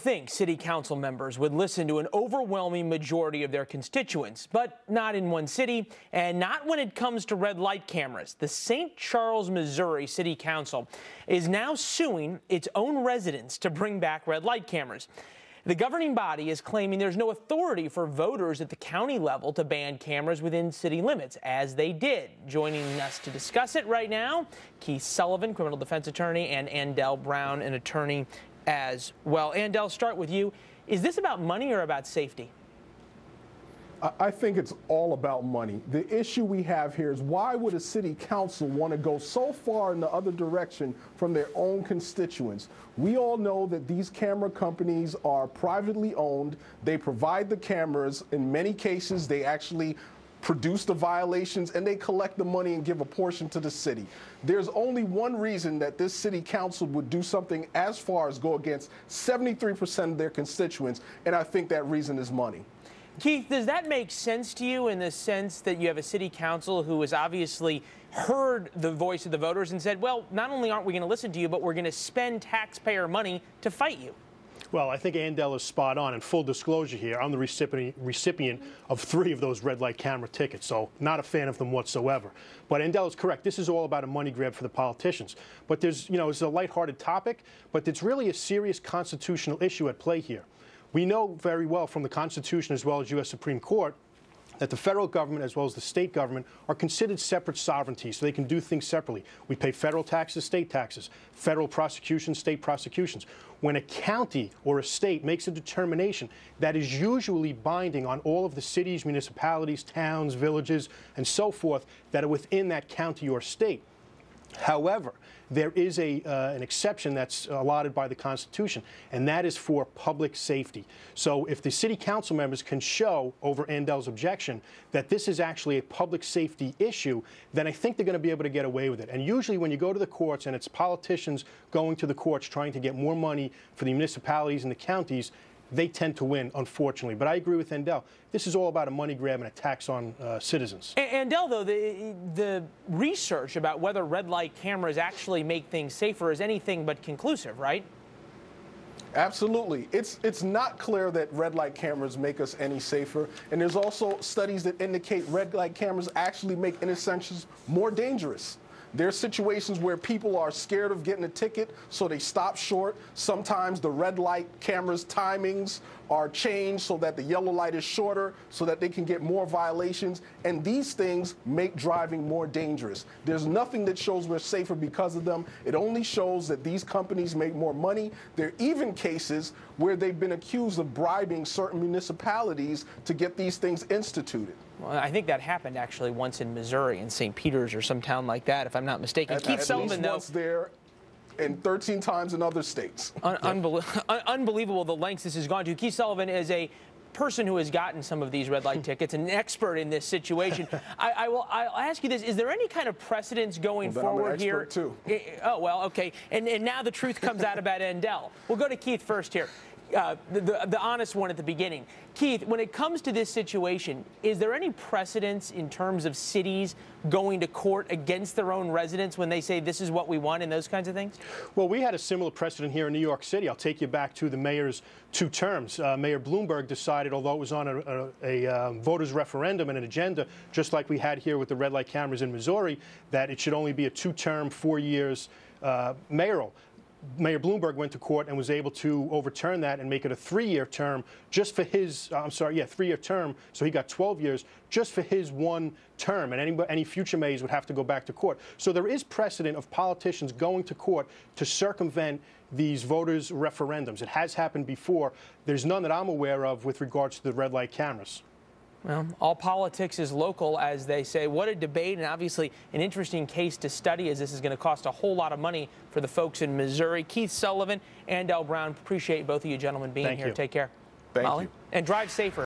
think city council members would listen to an overwhelming majority of their constituents, but not in one city, and not when it comes to red light cameras. The St. Charles, Missouri City Council is now suing its own residents to bring back red light cameras. The governing body is claiming there's no authority for voters at the county level to ban cameras within city limits, as they did. Joining us to discuss it right now, Keith Sullivan, criminal defense attorney, and Andel Brown, an attorney as well. Andel, start with you. Is this about money or about safety? I think it's all about money. The issue we have here is, why would a city council want to go so far in the other direction from their own constituents? We all know that these camera companies are privately owned. They provide the cameras. In many cases, they actually produce the violations, and they collect the money and give a portion to the city. There's only one reason that this city council would do something as far as go against 73% of their constituents, and I think that reason is money. Keith, does that make sense to you, in the sense that you have a city council who has obviously heard the voice of the voters and said, well, not only aren't we going to listen to you, but we're going to spend taxpayer money to fight you? Well, I think Andel is spot on. And full disclosure here, I'm the recipient of 3 of those red light camera tickets, so not a fan of them whatsoever. But Andel is correct. This is all about a money grab for the politicians. But there's, it's a lighthearted topic, but it's really a serious constitutional issue at play here. We know very well from the Constitution as well as U.S. Supreme Court that the federal government as well as the state government are considered separate sovereignties, so they can do things separately. We pay federal taxes, state taxes, federal prosecutions, state prosecutions. When a county or a state makes a determination that is usually binding on all of the cities, municipalities, towns, villages, and so forth that are within that county or state. However, there is an exception that's allotted by the Constitution, and that is for public safety. So if the city council members can show, over Andel's objection, that this is actually a public safety issue, then I think they're going to be able to get away with it. And usually when you go to the courts and it's politicians going to the courts trying to get more money for the municipalities and the counties, they tend to win, unfortunately. But I agree with Andel. This is all about a money grab and a tax on citizens. Andel, though, the research about whether red light cameras actually make things safer is anything but conclusive, right? Absolutely. It's not clear that red light cameras make us any safer. And there's also studies that indicate red light cameras actually make intersections more dangerous. There are situations where people are scared of getting a ticket, so they stop short. Sometimes the red light cameras' timings are changed so that the yellow light is shorter, so that they can get more violations. And these things make driving more dangerous. There's nothing that shows we're safer because of them. It only shows that these companies make more money. There are even cases where they've been accused of bribing certain municipalities to get these things instituted. Well, I think that happened actually once in Missouri, in St. Peters or some town like that, if I'm not mistaken. Keith Sullivan, though, once there, and 13 times in other states. Unbelievable the lengths this has gone to. Keith Sullivan is a person who has gotten some of these red light tickets, an expert in this situation. I'll ask you this: is there any kind of precedence going forward here? Too. Oh well, okay. And now the truth comes out about Andel. We'll go to Keith first here. The honest one at the beginning. Keith, when it comes to this situation, is there any precedence in terms of cities going to court against their own residents when they say this is what we want and those kinds of things? Well, we had a similar precedent here in New York City. I'll take you back to the mayor's 2 terms. Mayor Bloomberg decided, although it was on a voters' referendum and an agenda, just like we had here with the red light cameras in Missouri, that it should only be a 2-term, 4 years mayoral. Mayor Bloomberg went to court and was able to overturn that and make it a 3-year term just for his, 3-year term, so he got 12 years just for his 1 term, and any future mayors would have to go back to court. So there is precedent of politicians going to court to circumvent these voters' referendums. It has happened before. There's none that I'm aware of with regards to the red light cameras. Well, all politics is local, as they say. What a debate, and obviously an interesting case to study, as this is going to cost a whole lot of money for the folks in Missouri. Keith Sullivan and Andel Brown, appreciate both of you gentlemen being here. Thank you. Take care. Thank Molly? you. And drive safer.